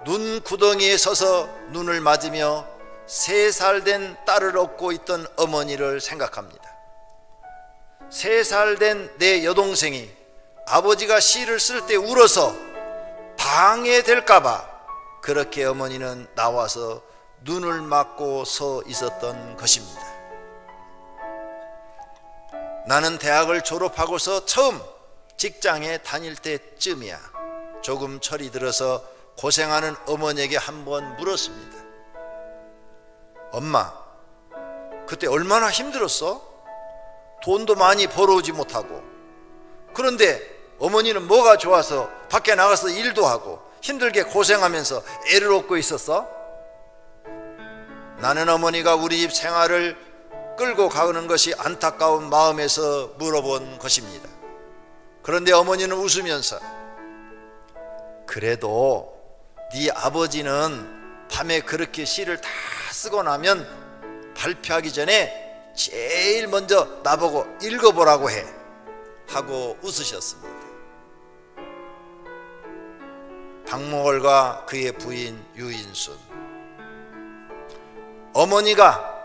눈 구덩이에 서서 눈을 맞으며 3살 된 딸을 업고 있던 어머니를 생각합니다. 3살 된 내 여동생이 아버지가 시를 쓸 때 울어서 방해될까봐 그렇게 어머니는 나와서 눈을 맞고 서 있었던 것입니다. 나는 대학을 졸업하고서 처음 직장에 다닐 때쯤이야 조금 철이 들어서 고생하는 어머니에게 한번 물었습니다. 엄마, 그때 얼마나 힘들었어? 돈도 많이 벌어오지 못하고. 그런데 어머니는 뭐가 좋아서 밖에 나가서 일도 하고 힘들게 고생하면서 애를 얻고 있었어? 나는 어머니가 우리 집 생활을 끌고 가는 것이 안타까운 마음에서 물어본 것입니다. 그런데 어머니는 웃으면서 그래도 네 아버지는 밤에 그렇게 시를 다 쓰고 나면 발표하기 전에 제일 먼저 나보고 읽어보라고 해 하고 웃으셨습니다. 박목월과 그의 부인 유인순, 어머니가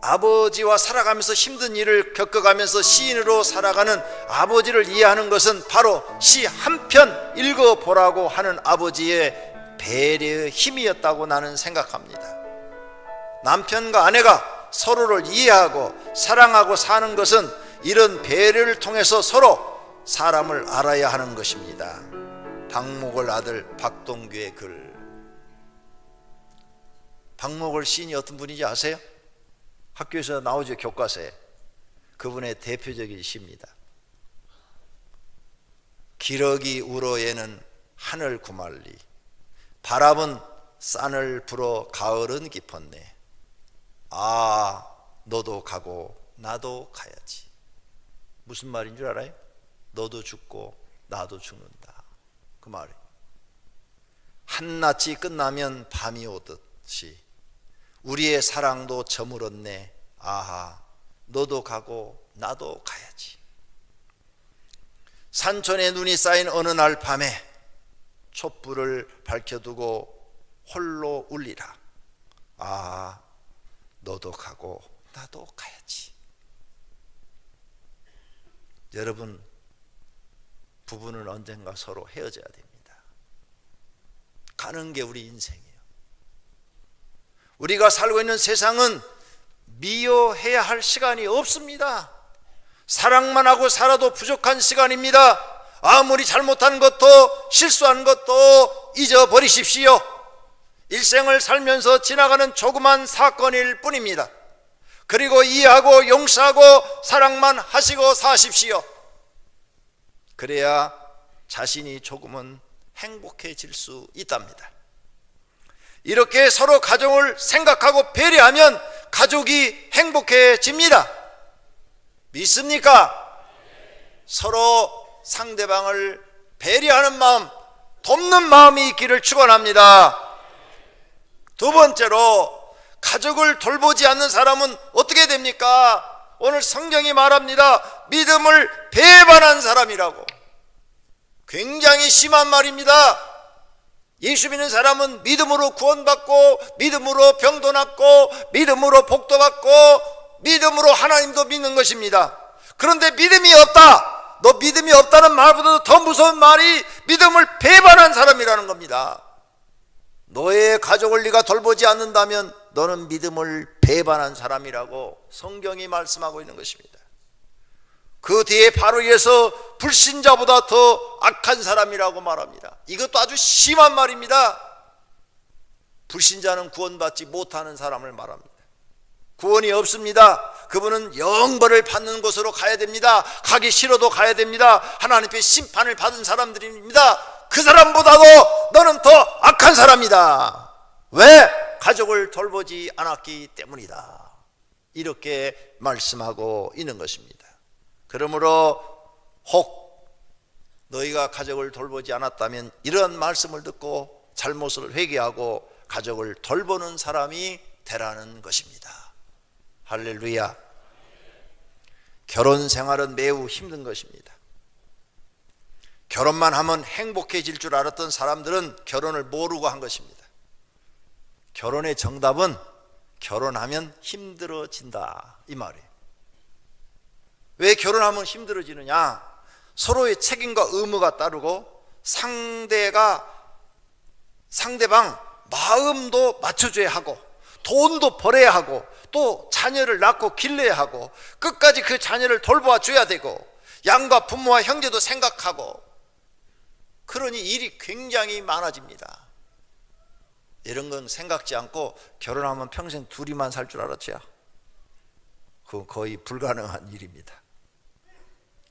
아버지와 살아가면서 힘든 일을 겪어가면서 시인으로 살아가는 아버지를 이해하는 것은 바로 시 한 편 읽어보라고 하는 아버지의 배려의 힘이었다고 나는 생각합니다. 남편과 아내가 서로를 이해하고 사랑하고 사는 것은 이런 배려를 통해서 서로 사람을 알아야 하는 것입니다. 박목월 아들 박동규의 글. 박목월 시인이 어떤 분인지 아세요? 학교에서 나오죠, 교과서에. 그분의 대표적인 시입니다. 기러기 우러에는 하늘 구말리, 바람은 싼을 불어 가을은 깊었네. 아, 너도 가고 나도 가야지. 무슨 말인 줄 알아요? 너도 죽고 나도 죽는다, 그 말이에요. 한낮이 끝나면 밤이 오듯이 우리의 사랑도 저물었네. 아하, 너도 가고 나도 가야지. 산천에 눈이 쌓인 어느 날 밤에 촛불을 밝혀두고 홀로 울리라. 아, 너도 가고 나도 가야지. 여러분, 부부는 언젠가 서로 헤어져야 됩니다. 가는 게 우리 인생이에요. 우리가 살고 있는 세상은 미워해야 할 시간이 없습니다. 사랑만 하고 살아도 부족한 시간입니다. 아무리 잘못한 것도 실수한 것도 잊어버리십시오. 일생을 살면서 지나가는 조그만 사건일 뿐입니다. 그리고 이해하고 용서하고 사랑만 하시고 사십시오. 그래야 자신이 조금은 행복해질 수 있답니다. 이렇게 서로 가정을 생각하고 배려하면 가족이 행복해집니다. 믿습니까? 서로 상대방을 배려하는 마음, 돕는 마음이 있기를 축원합니다. 두 번째로, 가족을 돌보지 않는 사람은 어떻게 됩니까? 오늘 성경이 말합니다. 믿음을 배반한 사람이라고. 굉장히 심한 말입니다. 예수 믿는 사람은 믿음으로 구원받고, 믿음으로 병도 낫고, 믿음으로 복도 받고, 믿음으로 하나님도 믿는 것입니다. 그런데 믿음이 없다, 너 믿음이 없다는 말보다도 더 무서운 말이 믿음을 배반한 사람이라는 겁니다. 너의 가족을 네가 돌보지 않는다면 너는 믿음을 배반한 사람이라고 성경이 말씀하고 있는 것입니다. 그 뒤에 바로 이어서 불신자보다 더 악한 사람이라고 말합니다. 이것도 아주 심한 말입니다. 불신자는 구원받지 못하는 사람을 말합니다. 구원이 없습니다. 그분은 영벌을 받는 곳으로 가야 됩니다. 가기 싫어도 가야 됩니다. 하나님의 심판을 받은 사람들입니다. 그 사람보다도 너는 더 악한 사람이다. 왜? 가족을 돌보지 않았기 때문이다. 이렇게 말씀하고 있는 것입니다. 그러므로 혹 너희가 가족을 돌보지 않았다면 이런 말씀을 듣고 잘못을 회개하고 가족을 돌보는 사람이 되라는 것입니다. 할렐루야. 결혼 생활은 매우 힘든 것입니다. 결혼만 하면 행복해질 줄 알았던 사람들은 결혼을 모르고 한 것입니다. 결혼의 정답은 결혼하면 힘들어진다, 이 말이에요. 왜 결혼하면 힘들어지느냐? 서로의 책임과 의무가 따르고 상대방 마음도 맞춰줘야 하고 돈도 벌어야 하고 또 자녀를 낳고 길러야 하고 끝까지 그 자녀를 돌보아 줘야 되고 양가 부모와 형제도 생각하고, 그러니 일이 굉장히 많아집니다. 이런 건 생각지 않고 결혼하면 평생 둘이만 살 줄 알았죠. 그건 거의 불가능한 일입니다.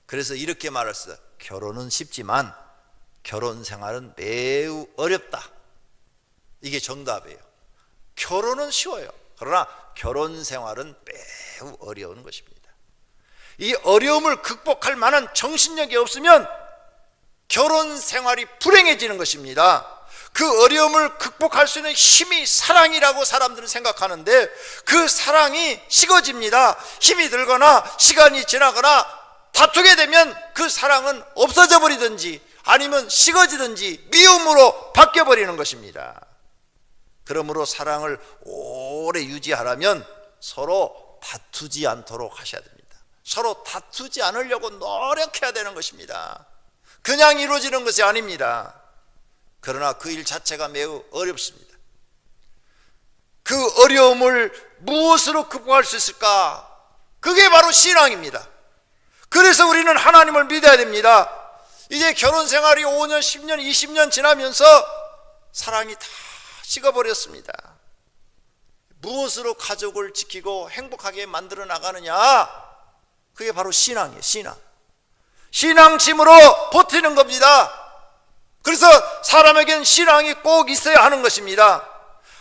그래서 이렇게 말했어요. 결혼은 쉽지만 결혼 생활은 매우 어렵다. 이게 정답이에요. 결혼은 쉬워요. 그러나 결혼 생활은 매우 어려운 것입니다. 이 어려움을 극복할 만한 정신력이 없으면 결혼 생활이 불행해지는 것입니다. 그 어려움을 극복할 수 있는 힘이 사랑이라고 사람들은 생각하는데 그 사랑이 식어집니다. 힘이 들거나 시간이 지나거나 다투게 되면 그 사랑은 없어져 버리든지 아니면 식어지든지 미움으로 바뀌어 버리는 것입니다. 그러므로 사랑을 오래 유지하려면 서로 다투지 않도록 하셔야 됩니다. 서로 다투지 않으려고 노력해야 되는 것입니다. 그냥 이루어지는 것이 아닙니다. 그러나 그 일 자체가 매우 어렵습니다. 그 어려움을 무엇으로 극복할 수 있을까? 그게 바로 신앙입니다. 그래서 우리는 하나님을 믿어야 됩니다. 이제 결혼 생활이 5년, 10년, 20년 지나면서 사랑이 다 식어버렸습니다. 무엇으로 가족을 지키고 행복하게 만들어 나가느냐? 그게 바로 신앙이에요. 신앙심으로 버티는 겁니다. 그래서 사람에겐 신앙이 꼭 있어야 하는 것입니다.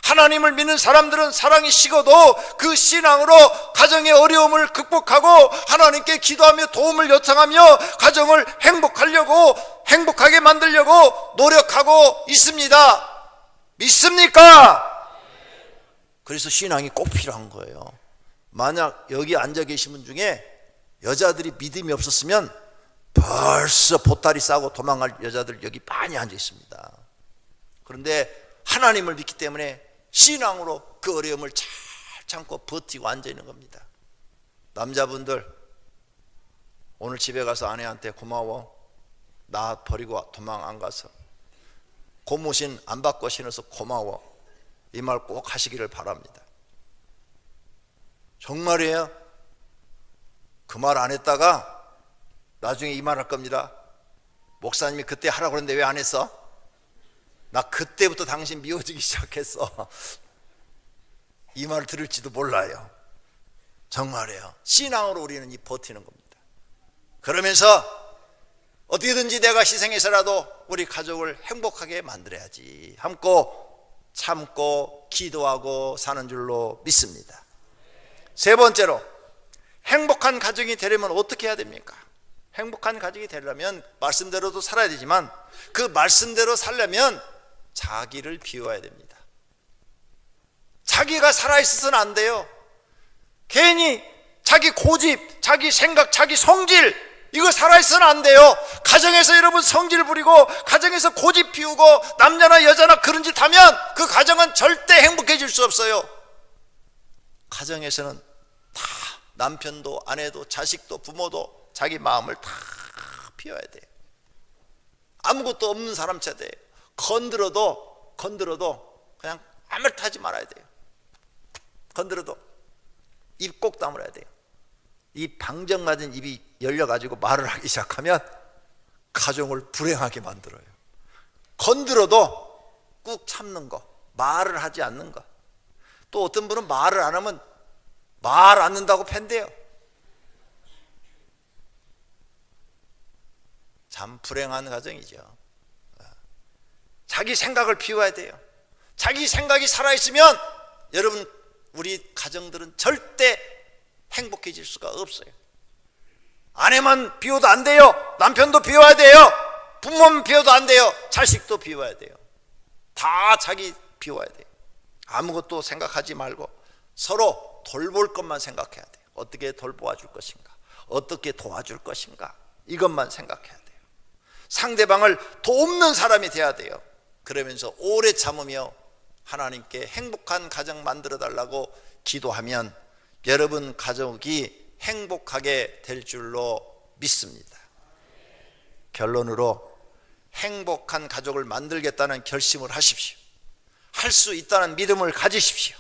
하나님을 믿는 사람들은 사랑이 식어도 그 신앙으로 가정의 어려움을 극복하고 하나님께 기도하며 도움을 요청하며 가정을 행복하게 만들려고 노력하고 있습니다. 믿습니까? 그래서 신앙이 꼭 필요한 거예요. 만약 여기 앉아 계신 분 중에 여자들이 믿음이 없었으면 벌써 보따리 싸고 도망갈 여자들 여기 많이 앉아 있습니다. 그런데 하나님을 믿기 때문에 신앙으로 그 어려움을 잘 참고 버티고 앉아 있는 겁니다. 남자분들 오늘 집에 가서 아내한테 고마워, 나 버리고 도망 안 가서 고무신 안 바꿔 신어서 고마워, 이 말 꼭 하시기를 바랍니다. 정말이에요. 그 말 안 했다가 나중에 이 말 할 겁니다. 목사님이 그때 하라고 그랬는데 왜 안 했어? 나 그때부터 당신 미워지기 시작했어. 이 말을 들을지도 몰라요. 정말이에요. 신앙으로 우리는 이 버티는 겁니다. 그러면서 어떻게든지 내가 희생해서라도 우리 가족을 행복하게 만들어야지 함고 참고 기도하고 사는 줄로 믿습니다. 세 번째로, 행복한 가정이 되려면 어떻게 해야 됩니까? 행복한 가정이 되려면 말씀대로도 살아야 되지만 그 말씀대로 살려면 자기를 비워야 됩니다. 자기가 살아있어서는 안 돼요. 괜히 자기 고집, 자기 생각, 자기 성질, 이거 살아있어는 안 돼요. 가정에서 여러분 성질 부리고 가정에서 고집 피우고 남자나 여자나 그런 짓 하면 그 가정은 절대 행복해질 수 없어요. 가정에서는 다 남편도 아내도 자식도 부모도 자기 마음을 다 피워야 돼요. 아무것도 없는 사람처럼 돼요. 건드려도 그냥 아무 말도 하지 말아야 돼요. 건드려도 입 꼭 다물어야 돼요. 이 방정맞은 입이 열려가지고 말을 하기 시작하면 가정을 불행하게 만들어요. 건드려도 꾹 참는 거, 말을 하지 않는 거. 또 어떤 분은 말을 안 하면 말 안 는다고 팬대요. 참 불행한 가정이죠. 자기 생각을 피워야 돼요. 자기 생각이 살아있으면 여러분 우리 가정들은 절대 행복해질 수가 없어요. 아내만 비워도 안 돼요. 남편도 비워야 돼요. 부모만 비워도 안 돼요. 자식도 비워야 돼요. 다 자기 비워야 돼요. 아무것도 생각하지 말고 서로 돌볼 것만 생각해야 돼요. 어떻게 돌보아줄 것인가, 어떻게 도와줄 것인가, 이것만 생각해야 돼요. 상대방을 돕는 사람이 돼야 돼요. 그러면서 오래 참으며 하나님께 행복한 가정 만들어 달라고 기도하면 여러분 가족이 행복하게 될 줄로 믿습니다. 결론으로 행복한 가족을 만들겠다는 결심을 하십시오. 할 수 있다는 믿음을 가지십시오.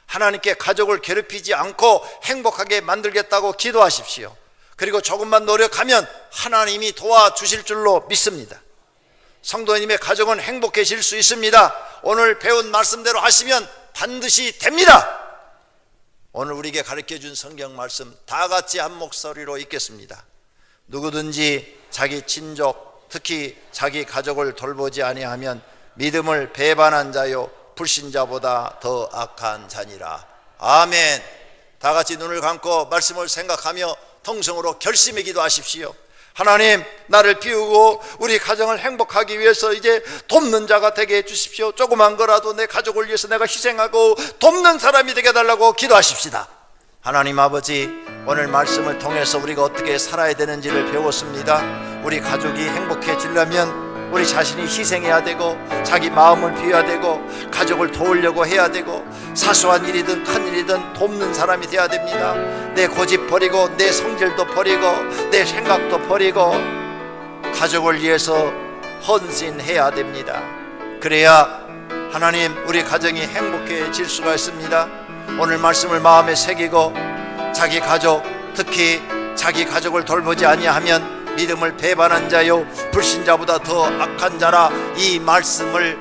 하나님께 가족을 괴롭히지 않고 행복하게 만들겠다고 기도하십시오. 그리고 조금만 노력하면 하나님이 도와주실 줄로 믿습니다. 성도님의 가정은 행복해질 수 있습니다. 오늘 배운 말씀대로 하시면 반드시 됩니다. 오늘 우리에게 가르쳐준 성경 말씀 다 같이 한 목소리로 읽겠습니다. 누구든지 자기 친족, 특히 자기 가족을 돌보지 아니하면 믿음을 배반한 자요 불신자보다 더 악한 자니라. 아멘. 다 같이 눈을 감고 말씀을 생각하며 통성으로 결심의 기도하십시오. 하나님, 나를 비우고 우리 가정을 행복하기 위해서 이제 돕는 자가 되게 해주십시오. 조그만 거라도 내 가족을 위해서 내가 희생하고 돕는 사람이 되게 해달라고 기도하십시다. 하나님 아버지, 오늘 말씀을 통해서 우리가 어떻게 살아야 되는지를 배웠습니다. 우리 가족이 행복해지려면 우리 자신이 희생해야 되고 자기 마음을 비워야 되고 가족을 도우려고 해야 되고 사소한 일이든 큰 일이든 돕는 사람이 돼야 됩니다. 내 고집 버리고 내 성질도 버리고 내 생각도 버리고 가족을 위해서 헌신해야 됩니다. 그래야 하나님 우리 가정이 행복해질 수가 있습니다. 오늘 말씀을 마음에 새기고 자기 가족, 특히 자기 가족을 돌보지 아니하면 믿음을 배반한 자요 불신자보다 더 악한 자라, 이 말씀을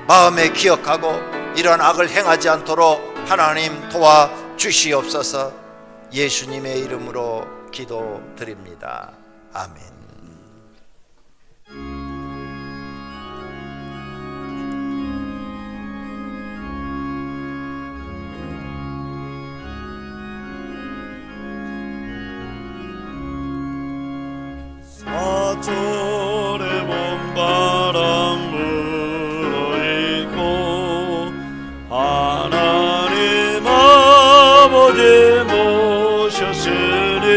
마음에 기억하고 이런 악을 행하지 않도록 하나님 도와주시옵소서. 예수님의 이름으로 기도드립니다. 아멘. 사절의 먼바람 불어있고 하나님 아버지 모셨으니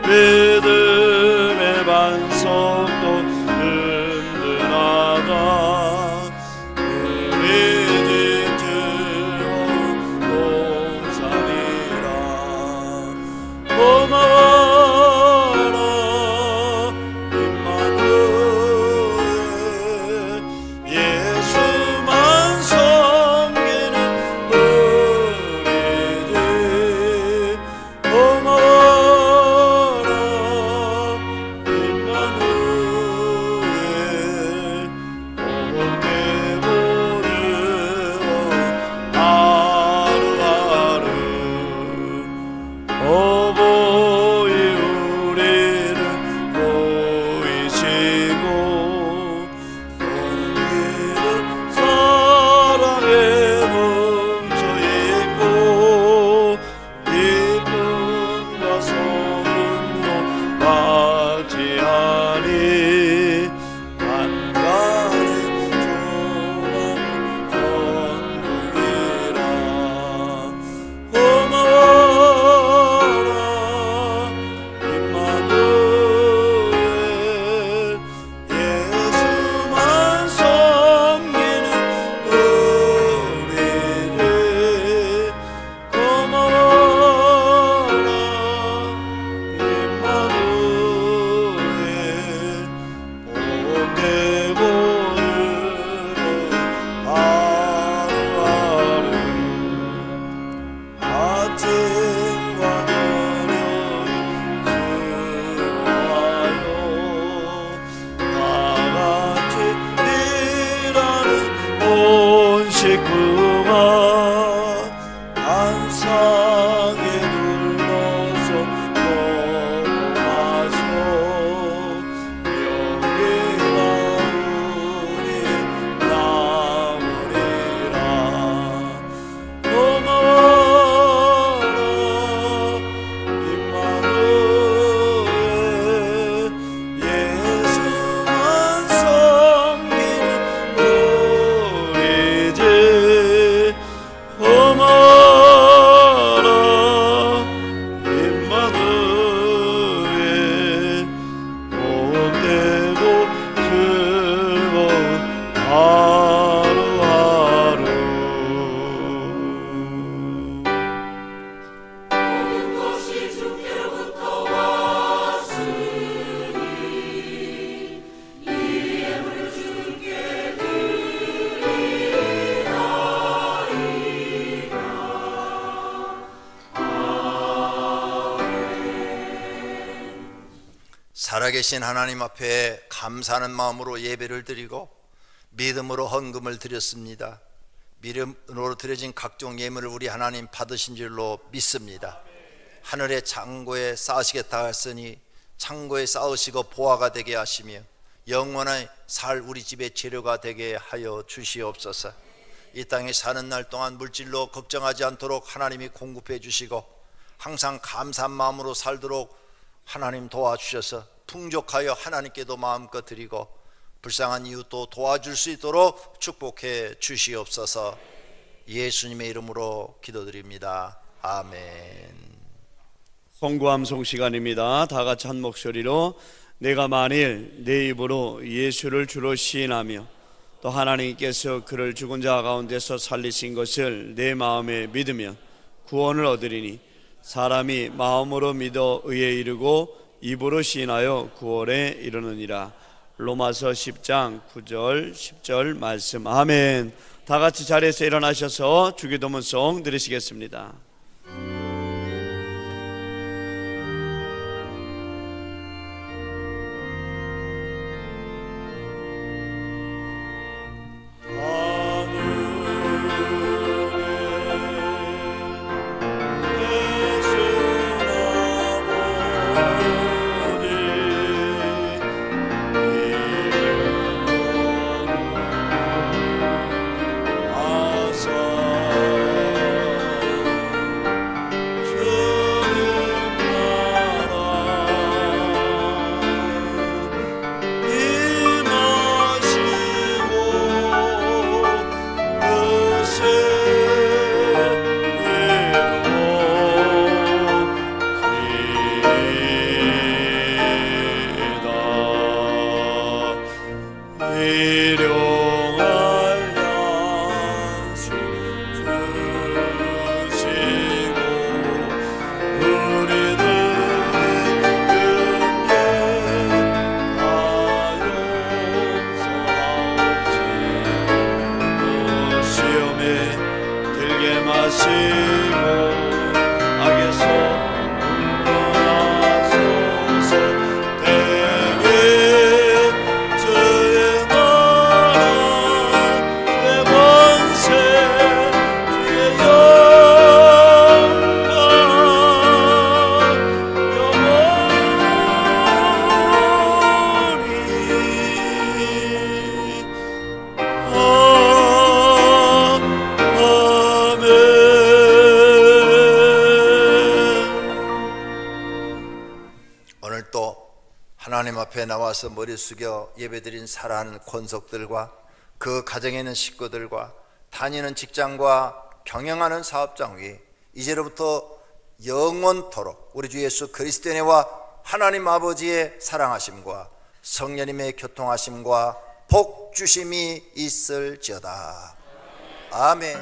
믿음의 반석도 든든하다. 우리 집 들어온 동산이라. 고마워라 임마누엘, 예수만 섬기는 우리들. 식구가 안상에 눌러서 먹고 마셔 영예가 우리 나오리라. 고마워라 임마누엘 예수만 섬기는 우리 집. 고마워라 임마누엘 복되고 즐거운 하루하루. 살아계신 하나님 앞에 감사하는 마음으로 예배를 드리고 믿음으로 헌금을 드렸습니다. 믿음으로 드려진 각종 예물을 우리 하나님 받으신 줄로 믿습니다. 하늘의 창고에 쌓으시겠다 하였으니 창고에 쌓으시고 보화가 되게 하시며 영원히 살 우리 집의 재료가 되게 하여 주시옵소서. 이 땅에 사는 날 동안 물질로 걱정하지 않도록 하나님이 공급해 주시고 항상 감사한 마음으로 살도록 하나님 도와주셔서 풍족하여 하나님께도 마음껏 드리고 불쌍한 이웃도 도와줄 수 있도록 축복해 주시옵소서. 예수님의 이름으로 기도드립니다. 아멘. 송구함송 시간입니다. 다 같이 한 목소리로 내가 만일 내 입으로 예수를 주로 시인하며 또 하나님께서 그를 죽은 자 가운데서 살리신 것을 내 마음에 믿으면 구원을 얻으리니 사람이 마음으로 믿어 의에 이르고 입으로 시인하여 구원에 이르느니라. 로마서 10장 9절 10절 말씀. 아멘. 다 같이 자리에서 일어나셔서 주기도문송 드리시겠습니다. 하나님 앞에 나와서 머리 숙여 예배드린 사랑하는 권속들과 그 가정에 있는 식구들과 다니는 직장과 경영하는 사업장 위 이제로부터 영원토록 우리 주 예수 그리스도의 하나님 아버지의 사랑하심과 성령님의 교통하심과 복 주심이 있을지어다. 아멘.